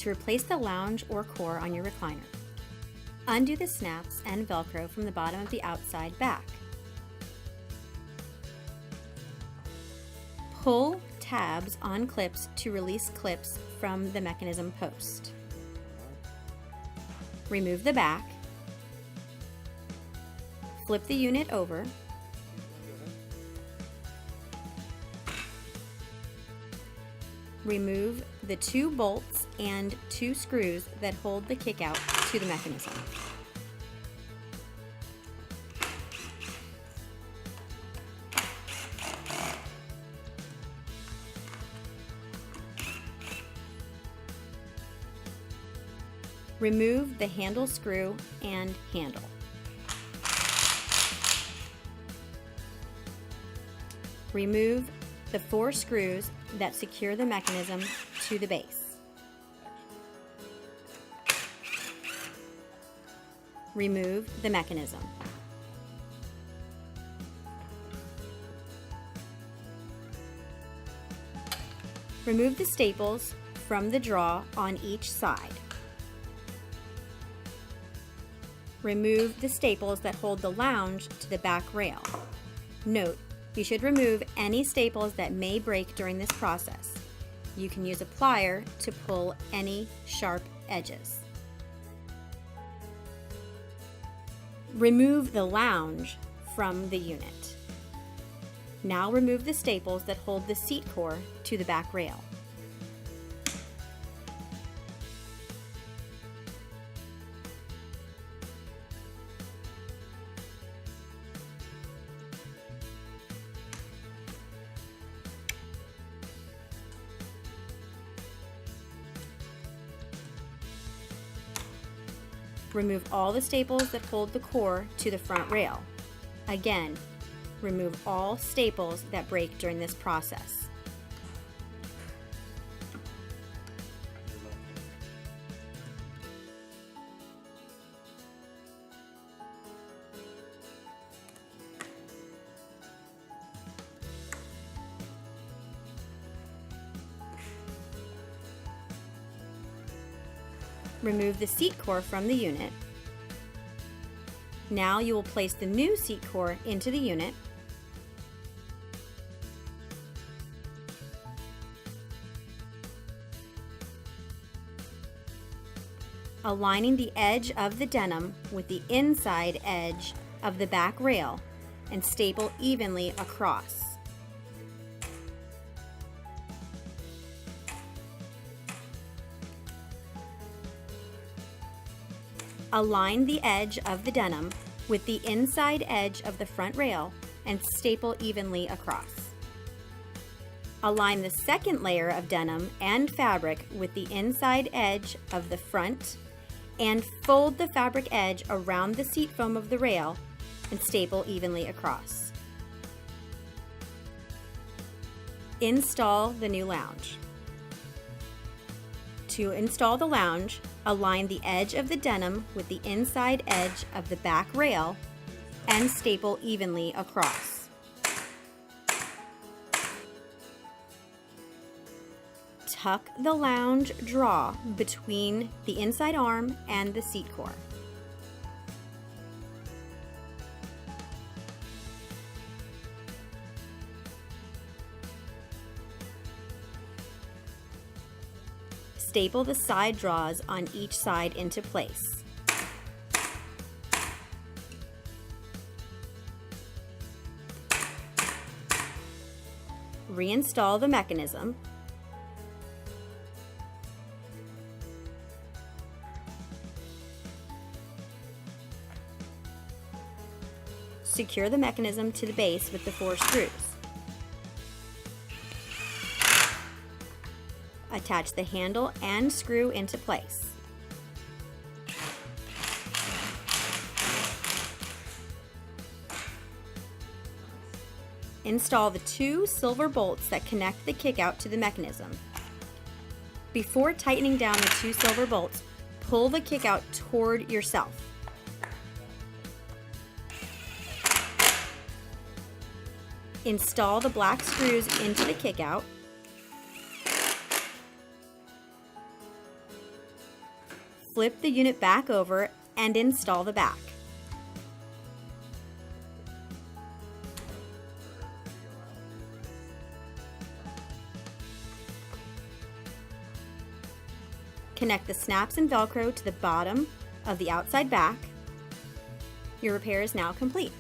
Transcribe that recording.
to replace the lounge or core on your recliner. Undo the snaps and Velcro from the bottom of the outside back. Pull tabs on clips to release clips from the mechanism post. Remove the back. Flip the unit over. Remove the 2 bolts and 2 screws that hold the kickout to the mechanism. Remove the handle screw and handle. Remove the 4 screws that secure the mechanism to the base. Remove the mechanism. Remove the staples from the draw on each side. Remove the staples that hold the lounge to the back rail. Note, you should remove any staples that may break during this process. You can use a plier to pull any sharp edges. Remove the lounge from the unit. Now remove the staples that hold the seat core to the back rail. Remove all the staples that hold the core to the front rail. Again, remove all staples that break during this process. Remove the seat core from the unit. Now you will place the new seat core into the unit. Aligning the edge of the denim with the inside edge of the back rail and staple evenly across. Align the edge of the denim with the inside edge of the front rail and staple evenly across. Align the second layer of denim and fabric with the inside edge of the front and fold the fabric edge around the seat foam of the rail and staple evenly across. Install the new lounge. To install the lounge, align the edge of the denim with the inside edge of the back rail and staple evenly across. Tuck the lounge draw between the inside arm and the seat core. Staple the side draws on each side into place. Reinstall the mechanism. Secure the mechanism to the base with the 4 screws. Attach the handle and screw into place. Install the 2 silver bolts that connect the kickout to the mechanism. Before tightening down the 2 silver bolts, pull the kickout toward yourself. Install the black screws into the kickout. Flip the unit back over and install the back. Connect the snaps and Velcro to the bottom of the outside back. Your repair is now complete.